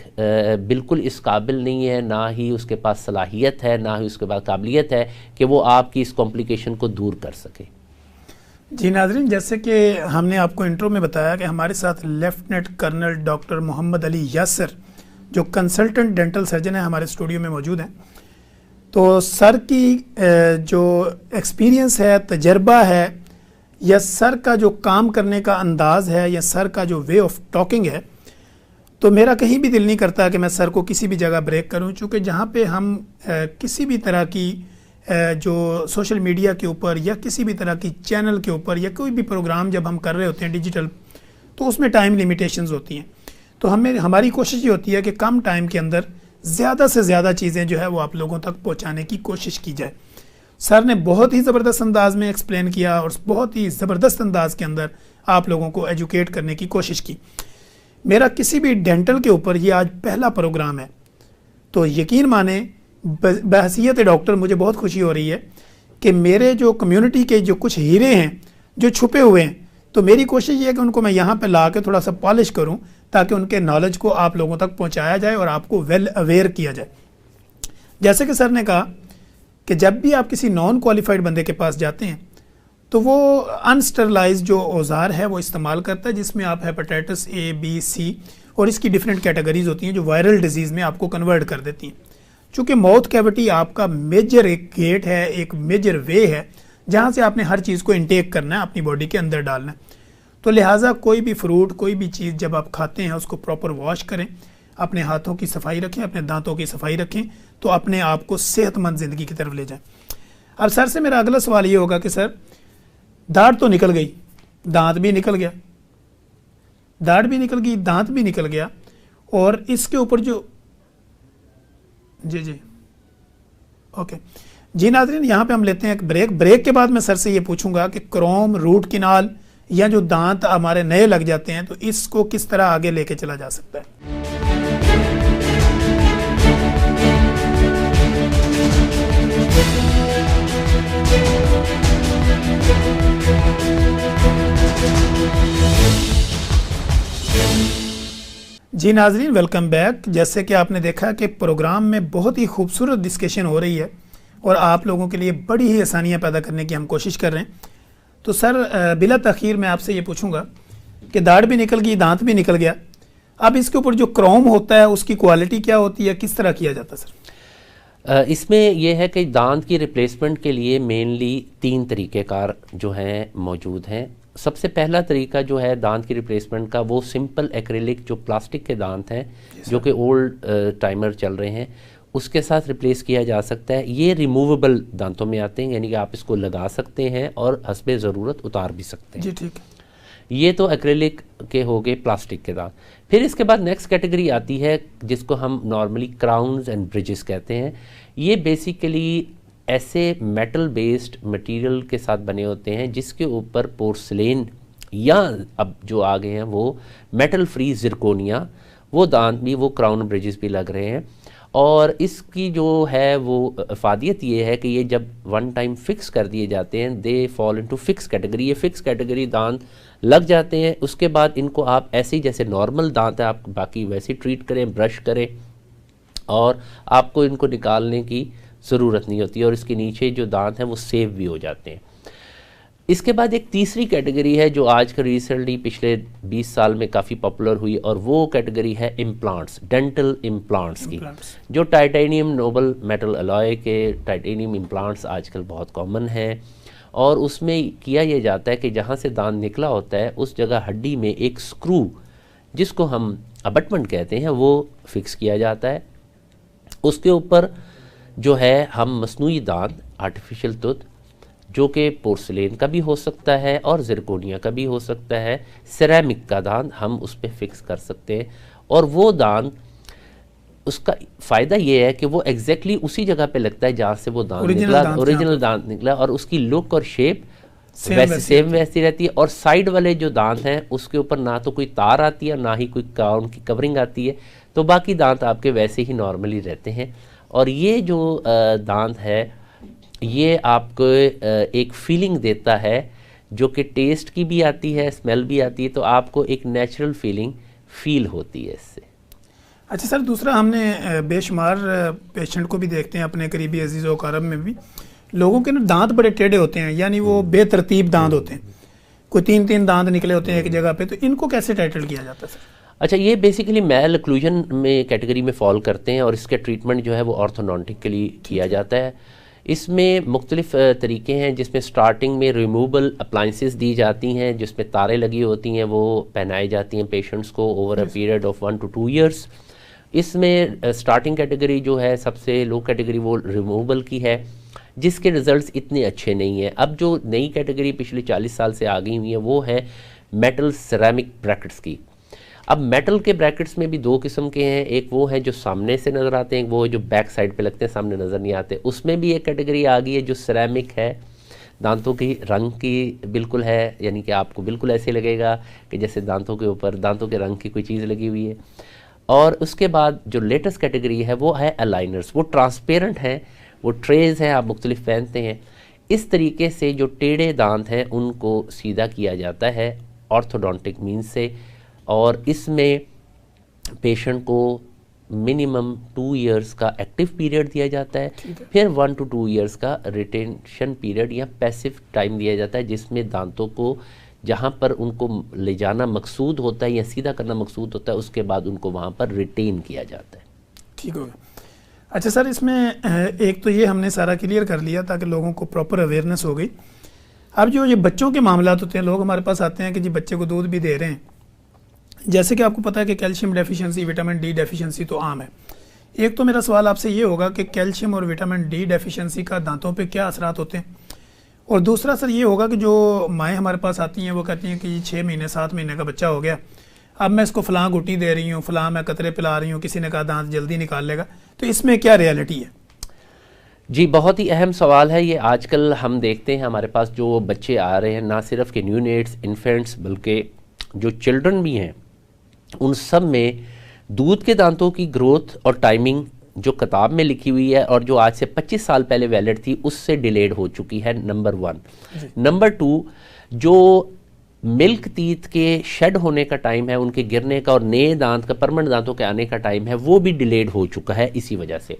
बिल्कुल इस काबिल नहीं है, ना ही उसके पास सलाहियत है, ना ही उसके पास काबिलियत है कि वो आपकी इस कॉम्प्लिकेशन को दूर कर सके।
जी नाज़रीन, जैसे कि हमने आपको इंट्रो में बताया कि हमारे साथ lieutenant colonel doctor Mohammad Ali Yasir जो कंसल्टेंट डेंटल सर्जन है हमारे स्टूडियो में मौजूद हैं। तो सर की जो एक्सपीरियंस है, तजर्बा है, या सर का जो काम करने का अंदाज़ है, या सर का जो वे ऑफ टॉकिंग है, तो मेरा कहीं भी दिल नहीं करता कि मैं सर को किसी भी जगह ब्रेक करूं, चूँकि जहाँ पे हम किसी भी तरह की जो सोशल मीडिया के ऊपर या किसी भी तरह की चैनल के ऊपर या कोई भी प्रोग्राम जब हम कर रहे होते हैं डिजिटल, तो उसमें टाइम लिमिटेशंस होती हैं। तो हमारी कोशिश ये होती है कि कम टाइम के अंदर ज़्यादा से ज़्यादा चीज़ें जो है वो आप लोगों तक पहुँचाने की कोशिश की जाए। सर ने बहुत ही ज़बरदस्त अंदाज में एक्सप्लेन किया और बहुत ही ज़बरदस्त अंदाज के अंदर आप लोगों को एजुकेट करने की कोशिश की। मेरा किसी भी डेंटल के ऊपर ये आज पहला प्रोग्राम है, तो यकीन माने बहसीयत डॉक्टर मुझे बहुत खुशी हो रही है कि मेरे जो कम्युनिटी के जो कुछ हीरे हैं जो छुपे हुए हैं, तो मेरी कोशिश ये है कि उनको मैं यहाँ पे ला के थोड़ा सा पॉलिश करूँ ताकि उनके नॉलेज को आप लोगों तक पहुँचाया जाए और आपको वेल अवेयर किया जाए। जैसे कि सर ने कहा कि जब भी आप किसी नॉन क्वालिफाइड बंदे के पास जाते हैं तो वो अनस्टरलाइज जो औजार है वो इस्तेमाल करता है, जिसमें आप हेपेटाइटिस A, B, C और इसकी डिफरेंट कैटेगरीज होती हैं जो वायरल डिजीज़ में आपको कन्वर्ट कर देती हैं। चूँकि माउथ कैविटी आपका मेजर एक गेट है, एक मेजर वे है जहाँ से आपने हर चीज़ को इंटेक करना है, अपनी बॉडी के अंदर डालना है। तो लिहाजा कोई भी फ्रूट, कोई भी चीज़ जब आप खाते हैं उसको प्रॉपर वॉश करें, अपने हाथों की सफाई रखें, अपने दांतों की सफाई रखें, तो अपने आप को सेहतमंद ज़िंदगी की तरफ ले जाएं। अब सर से मेरा अगला सवाल ये होगा कि सर दाढ़ तो निकल गई, दांत भी निकल गया, दाढ़ भी निकल गई, दांत भी निकल गया, और इसके ऊपर जो जी ओके जी नाज़रीन, यहाँ पे हम लेते हैं एक ब्रेक के बाद मैं सर से ये पूछूंगा कि क्रोम, रूट किनाल या जो दांत हमारे नए लग जाते हैं तो इसको किस तरह आगे लेके चला जा सकता है। जी नाज़रीन, वेलकम बैक। जैसे कि आपने देखा कि प्रोग्राम में बहुत ही खूबसूरत डिस्कशन हो रही है और आप लोगों के लिए बड़ी ही आसानियां पैदा करने की हम कोशिश कर रहे हैं। तो सर, बिला तखीर मैं आपसे ये पूछूंगा कि दाढ़ भी निकल गई, दांत भी निकल गया, अब इसके ऊपर जो क्रोम होता है उसकी क्वालिटी क्या होती है, किस तरह किया जाता है सर?
इसमें यह है कि दांत की रिप्लेसमेंट के लिए मेनली 3 तरीक़ेकार जो हैं मौजूद हैं। सबसे पहला तरीका जो है दांत की रिप्लेसमेंट का, वो सिंपल एक्रिलिक जो प्लास्टिक के दांत हैं जो कि ओल्ड टाइमर चल रहे हैं उसके साथ रिप्लेस किया जा सकता है। ये रिमूवेबल दांतों में आते हैं, यानी कि आप इसको लगा सकते हैं और हस्बे ज़रूरत उतार भी सकते हैं।
जी ठीक।
ये तो एक्रिलिक के हो गए, प्लास्टिक के दांत। फिर इसके बाद नेक्स्ट कैटेगरी आती है जिसको हम नॉर्मली क्राउन्स एंड ब्रिजेस कहते हैं। ये बेसिकली ऐसे मेटल बेस्ड मटेरियल के साथ बने होते हैं जिसके ऊपर पोर्सलेन या अब जो आ गए हैं वो मेटल फ्री जिरकोनिया, वो दांत भी, वो क्राउन ब्रिजेस भी लग रहे हैं। और इसकी जो है वो अफादियत ये है कि ये जब वन टाइम फिक्स कर दिए जाते हैं, they fall into fix category. ये फिक्स कैटेगरी दांत लग जाते हैं। उसके बाद इनको आप ऐसे ही जैसे नॉर्मल दांत है आप बाकी वैसे ट्रीट करें, ब्रश करें और आपको इनको निकालने की ज़रूरत नहीं होती और इसके नीचे जो दांत हैं वो सेव भी हो जाते हैं। इसके बाद एक तीसरी कैटेगरी है जो आजकल रिसेंटली पिछले 20 साल में काफ़ी पॉपुलर हुई और वो कैटेगरी है इम्प्लांट्स, डेंटल इम्प्लांट्स की। जो टाइटेनियम नोबल मेटल अलॉय के टाइटेनियम इम्प्लांट्स आजकल बहुत कॉमन है और उसमें किया यह जाता है कि जहाँ से दांत निकला होता है उस जगह हड्डी में एक स्क्रू जिसको हम अबटमेंट कहते हैं वो फिक्स किया जाता है। उसके ऊपर जो है हम मसनूई दांत, आर्टिफिशियल टूथ, जो कि पोर्सलेन का भी हो सकता है और जिरकोनिया का भी हो सकता है, सिरेमिक का दांत हम उस पर फिक्स कर सकते हैं। और वो दांत, उसका फ़ायदा ये है कि वो एग्जैक्टली उसी जगह पे लगता है जहाँ से वो दांत निकला, ओरिजिनल दांत निकला, और उसकी लुक और शेप सेम वैसी रहती है। और साइड वाले जो दांत हैं उसके ऊपर ना तो कोई तार आती है ना ही कोई क्राउन की कवरिंग आती है, तो बाकी दांत आपके वैसे ही नॉर्मली रहते हैं। और ये जो दांत है ये आपको एक फीलिंग देता है जो कि टेस्ट की भी आती है, स्मेल भी आती है, तो आपको एक नेचुरल फीलिंग फील होती है इससे।
अच्छा सर, दूसरा हमने बेशुमार पेशेंट को भी देखते हैं अपने करीबी अजीज़ व अक़ारब में भी, लोगों के ना दांत बड़े टेढ़े होते हैं, यानी वो बेतरतीब दांत होते हैं, कोई 3-3 दांत निकले होते हैं एक जगह पे, तो इनको कैसे टाइटल किया जाता है सर?
अच्छा, ये बेसिकली मैल ओक्लूजन में कैटेगरी में फॉल करते हैं और इसका ट्रीटमेंट जो है वो ऑर्थोडोंटिकली किया जाता है। इसमें मुख्तलिफ तरीके हैं जिसमें स्टार्टिंग में रिमूवेबल अप्लाइंसेस दी जाती हैं जिसमें तारें लगी होती हैं, वो पहनाई जाती हैं पेशेंट्स को over a period of 1 to 2 years। इसमें स्टार्टिंग कैटेगरी जो है सबसे लो कैटेगरी वो रिमूवेबल की है जिसके रिजल्ट्स इतने अच्छे नहीं हैं। अब जो नई कैटेगरी पिछले 40 साल से आ गई हुई है वो है मेटल सिरेमिक ब्रैकेट्स की। अब मेटल के ब्रैकेट्स में भी 2 किस्म के हैं, एक वो है जो सामने से नज़र आते हैं, एक वो जो बैक साइड पे लगते हैं, सामने नज़र नहीं आते। उसमें भी एक कैटेगरी आ गई है जो सिरेमिक है, दांतों की रंग की बिल्कुल है, यानी कि आपको बिल्कुल ऐसे लगेगा कि जैसे दांतों के ऊपर दांतों के रंग की कोई चीज़ लगी हुई है। और उसके बाद जो लेटेस्ट कैटेगरी है वो है अलाइनर्स, वो ट्रांसपेरेंट हैं, वो ट्रेज हैं, आप मुख्तलिफ पहनते हैं। इस तरीके से जो टेढ़े दांत हैं उनको सीधा किया जाता है ऑर्थोडोंटिक मीन्स से, और इसमें पेशेंट को मिनिमम 2 years का एक्टिव पीरियड दिया जाता है, फिर 1 to 2 years का रिटेंशन पीरियड या पैसिव टाइम दिया जाता है जिसमें दांतों को जहाँ पर उनको ले जाना मकसूद होता है या सीधा करना मकसूद होता है उसके बाद उनको वहाँ पर रिटेन किया जाता है।
ठीक हो गया। अच्छा सर, इसमें एक तो ये हमने सारा क्लियर कर लिया ताकि लोगों को प्रॉपर अवेयरनेस हो गई। अब जो ये बच्चों के मामला होते हैं, लोग हमारे पास आते हैं कि जी बच्चे को दूध भी दे रहे हैं, जैसे कि आपको पता है कि calcium deficiency, vitamin D deficiency तो आम है। एक तो मेरा सवाल आपसे ये होगा कि कैल्शियम और विटामिन डी डेफिशिएंसी का दांतों पे क्या असरात होते हैं, और दूसरा सर ये होगा कि जो माएँ हमारे पास आती हैं वो कहती हैं कि 6 महीने 7 महीने का बच्चा हो गया, अब मैं इसको फ़लाँ गुटी दे रही हूँ, फ़लाँ मैं कतरे पिला रही हूँ, किसी ने कहा दांत जल्दी निकाल लेगा, तो इसमें क्या रियलिटी है?
जी, बहुत ही अहम सवाल है ये। आजकल हम देखते हैं हमारे पास जो बच्चे आ रहे हैं, ना सिर्फ के न्यूनेट्स, इन्फेंट्स, बल्कि जो चिल्ड्रन भी हैं, उन सब में दूध के दांतों की ग्रोथ और टाइमिंग जो किताब में लिखी हुई है और जो आज से 25 साल पहले वैलिड थी, उससे डिलेड हो चुकी है, नंबर 1। नंबर 2, जो मिल्क टीथ के शेड होने का टाइम है, उनके गिरने का, और नए दांत का, परमानेंट दांतों के आने का टाइम है, वो भी डिलेड हो चुका है इसी वजह से।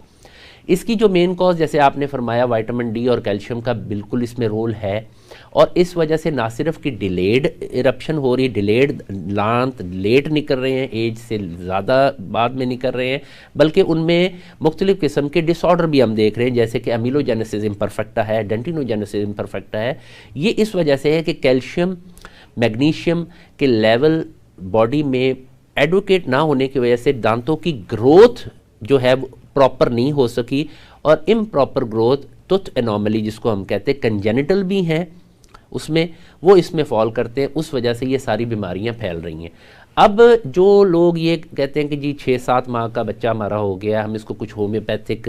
इसकी जो मेन कॉज, जैसे आपने फरमाया, विटामिन डी और कैल्शियम का बिल्कुल इसमें रोल है, और इस वजह से ना सिर्फ कि डिलेड इरप्शन हो रही, डिलेड दांत लेट निकल रहे हैं, एज से ज़्यादा बाद में निकल रहे हैं, बल्कि उनमें मुख्तलिफ़ किस्म के डिसऑर्डर भी हम देख रहे हैं, जैसे कि अमीलोजेनेसिस इम्परफेक्टा है, डेंटिनोजेनेसिस इम्परफेक्टा है। ये इस वजह से है कि कैल्शियम, मैग्नीशियम के लेवल बॉडी में एडवोकेट ना होने की वजह से दांतों की ग्रोथ जो है प्रॉपर नहीं हो सकी, और इम्प्रॉपर ग्रोथ, टूथ एनॉमली जिसको हम कहते हैं, कंजेनिटल भी हैं उसमें, वो इसमें फॉल करते हैं। उस वजह से ये सारी बीमारियां फैल रही हैं। अब जो लोग ये कहते हैं कि जी 6-7 माह का बच्चा हमारा हो गया, हम इसको कुछ होम्योपैथिक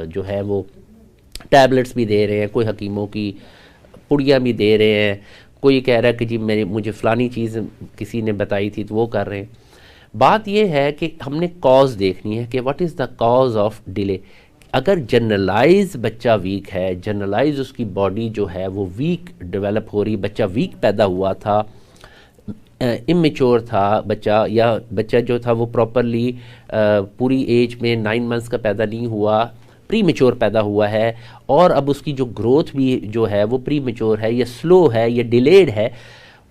जो है वो टैबलेट्स भी दे रहे हैं, कोई हकीमों की पुड़ियाँ भी दे रहे हैं, कोई कह रहा है कि जी मुझे फ़लानी चीज़ किसी ने बताई थी तो वो कर रहे हैं। बात यह है कि हमने कॉज देखनी है कि what is the cause of delay. अगर जनरलाइज बच्चा वीक है, जनरलाइज उसकी बॉडी जो है वो वीक डेवलप हो रही, बच्चा वीक पैदा हुआ था, इमेच्योर था बच्चा, या बच्चा जो था वो प्रॉपरली पूरी एज में 9 मंथ्स का पैदा नहीं हुआ, प्री मेच्योर पैदा हुआ है, और अब उसकी जो ग्रोथ भी जो है वो प्री मेच्योर है, या स्लो है, या डिलेड है,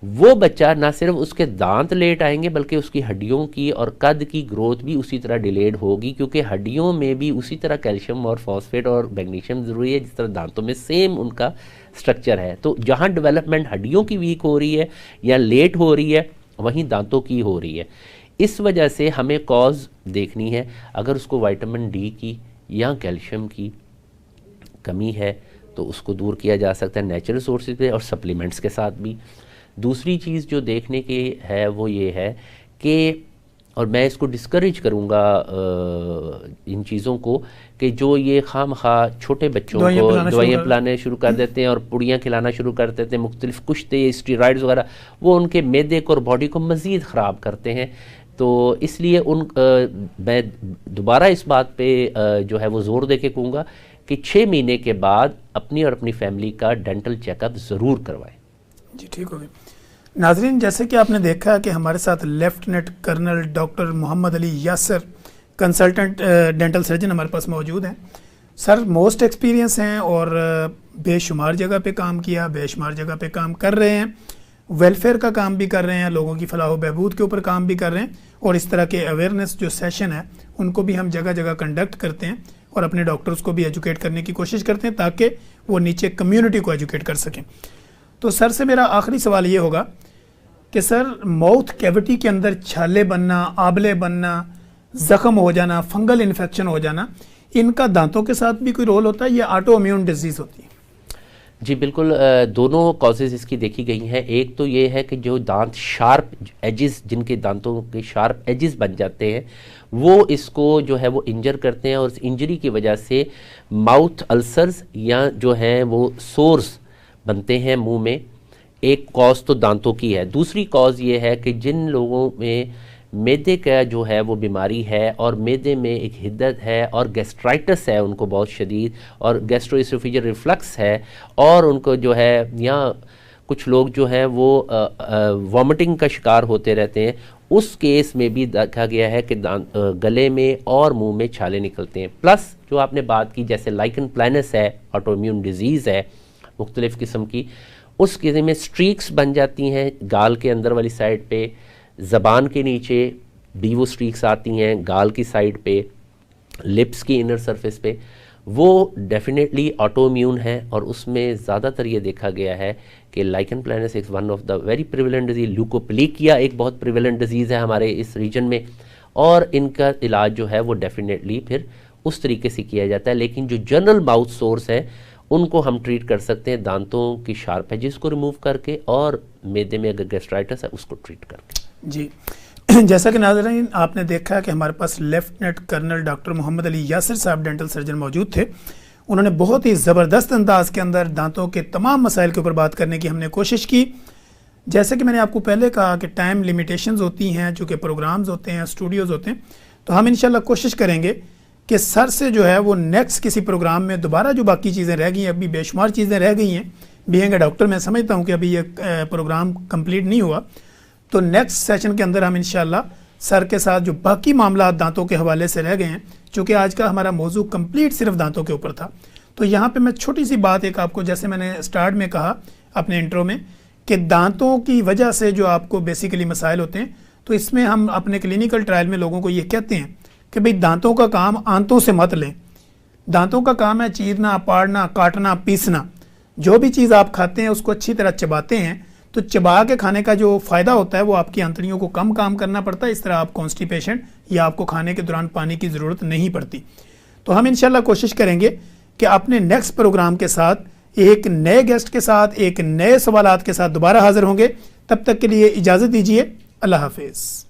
वो बच्चा ना सिर्फ उसके दांत लेट आएंगे बल्कि उसकी हड्डियों की और कद की ग्रोथ भी उसी तरह डिलेड होगी, क्योंकि हड्डियों में भी उसी तरह कैल्शियम और फॉस्फेट और मैग्नीशियम ज़रूरी है जिस तरह दांतों में सेम उनका स्ट्रक्चर है। तो जहाँ डेवलपमेंट हड्डियों की वीक हो रही है या लेट हो रही है, वहीं दांतों की हो रही है। इस वजह से हमें कॉज देखनी है। अगर उसको विटामिन डी की या कैल्शियम की कमी है तो उसको दूर किया जा सकता है नेचुरल सोर्सेज पे और सप्लीमेंट्स के साथ भी। दूसरी चीज़ जो देखने की है वो ये है कि, और मैं इसको डिस्करेज करूँगा इन चीज़ों को, कि जो ये खामखा छोटे बच्चों को दवाइयाँ पिलाने शुरू कर देते हैं और पुड़ियाँ खिलाना शुरू कर देते हैं, मुख्तलिफ कुश्ते, स्टीरॉइड्स वगैरह, वो उनके मैदे को और बॉडी को मज़ीद ख़राब करते हैं। तो इसलिए मैं दोबारा इस बात पे जो है वो ज़ोर दे के कहूँगा कि 6 महीने के बाद अपनी और अपनी फैमिली का डेंटल चेकअप ज़रूर करवाएं।
जी ठीक हो गया। नाजरीन, जैसे कि आपने देखा कि हमारे साथ lieutenant colonel doctor Mohammad Ali Yasir, consultant dental surgeon हमारे पास मौजूद हैं। सर मोस्ट एक्सपीरियंस हैं और बेशुमार जगह पे काम किया, बेशुमार जगह पे काम कर रहे हैं, वेलफेयर का काम भी कर रहे हैं, लोगों की फलाह व बहबूद के ऊपर काम भी कर रहे हैं, और इस तरह के अवेयरनेस जो सेशन है उनको भी हम जगह जगह कंडक्ट करते हैं और अपने डॉक्टर्स को भी एजुकेट करने की कोशिश करते हैं ताकि वो नीचे कम्युनिटी को एजुकेट कर सकें। तो सर से मेरा आखिरी सवाल ये होगा कि सर माउथ कैविटी के अंदर छाले बनना, आबले बनना, ज़ख्म हो जाना, फंगल इन्फेक्शन हो जाना, इनका दांतों के साथ भी कोई रोल होता है या ऑटो इम्यून डिजीज़ होती है?
जी बिल्कुल, दोनों कॉजेज़ इसकी देखी गई हैं। एक तो ये है कि जो दांत शार्प एजेस, जिनके दांतों के शार्प एजेस बन जाते हैं, वो इसको जो है वो इंजर करते हैं, और इस इंजरी की वजह से माउथ अल्सर्स या जो हैं वो सोर्स बनते हैं मुंह में। एक कॉज तो दांतों की है। दूसरी कॉज ये है कि जिन लोगों में मैदे का जो है वो बीमारी है, और मैदे में एक हिद्दत है, और गैस्ट्राइटिस है उनको बहुत शदीद, और गैस्ट्रोइसोफेजियल रिफ्लक्स है, और उनको जो है, या कुछ लोग जो हैं वो वॉमिटिंग का शिकार होते रहते हैं, उस केस में भी देखा गया है कि गले में और मुंह में छाले निकलते हैं। प्लस जो आपने बात की जैसे लाइकन प्लैनस है, ऑटोइम्यून डिजीज़ है मुख्तलिफ़ किस्म की, उस किस्म में स्ट्रीक्स बन जाती हैं गाल के अंदर वाली साइड पे, ज़बान के नीचे भी वो स्ट्रीक्स आती हैं, गाल की साइड पे, लिप्स की इनर सरफेस पे, वो डेफिनेटली ऑटोइम्यून है। और उसमें ज़्यादातर ये देखा गया है कि lichen planus is one of the very prevalent disease. Leukoplakia एक बहुत प्रिवेलेंट डिजीज़ है हमारे इस रीजन में, और इनका इलाज जो है वो डेफिनेटली फिर उस तरीके से किया जाता है। लेकिन जो जनरल माउथ सोर्स है उनको हम ट्रीट कर सकते हैं दांतों की शार्प एजेस को रिमूव करके, और मैदे में अगर गैस्ट्राइटिस है उसको ट्रीट करके।
जी जैसा कि नाज़रीन आपने देखा कि हमारे पास lieutenant colonel doctor Mohammad Ali Yasir sahab dental surgeon मौजूद थे। उन्होंने बहुत ही ज़बरदस्त अंदाज के अंदर दांतों के तमाम मसाइल के ऊपर बात करने की हमने कोशिश की। जैसे कि मैंने आपको पहले कहा कि टाइम लिमिटेशंस होती हैं, जो कि प्रोग्राम्स होते हैं, स्टूडियोज़ होते हैं, तो हम इंशाल्लाह कोशिश करेंगे कि सर से जो है वो नेक्स्ट किसी प्रोग्राम में दोबारा जो बाकी चीज़ें रह गई हैं, अभी बेशुमार चीज़ें रह गई हैं, बीइंग ए डॉक्टर मैं समझता हूँ कि अभी ये प्रोग्राम कंप्लीट नहीं हुआ, तो नेक्स्ट सेशन के अंदर हम इंशाल्लाह सर के साथ जो बाकी मामला दांतों के हवाले से रह गए हैं, चूँकि आज का हमारा मौजू कंप्लीट सिर्फ दांतों के ऊपर था, तो यहाँ पे मैं छोटी सी बात एक आपको, जैसे मैंने स्टार्ट में कहा अपने इंट्रो में कि दांतों की वजह से जो आपको बेसिकली मसाइल होते हैं, तो इसमें हम अपने क्लिनिकल ट्रायल में लोगों को ये कहते हैं कि भाई दांतों का काम आंतों से मत लें। दांतों का काम है चीरना, पाड़ना, काटना, पीसना। जो भी चीज़ आप खाते हैं उसको अच्छी तरह चबाते हैं, तो चबा के खाने का जो फ़ायदा होता है वो आपकी आंतड़ियों को कम काम करना पड़ता है। इस तरह आप कॉन्स्टिपेशन या आपको खाने के दौरान पानी की ज़रूरत नहीं पड़ती। तो हम इंशाल्लाह कोशिश करेंगे कि अपने नेक्स्ट प्रोग्राम के साथ एक नए गेस्ट के साथ, एक नए सवालात के साथ दोबारा हाजिर होंगे। तब तक के लिए इजाज़त दीजिए। अल्लाह हाफिज़।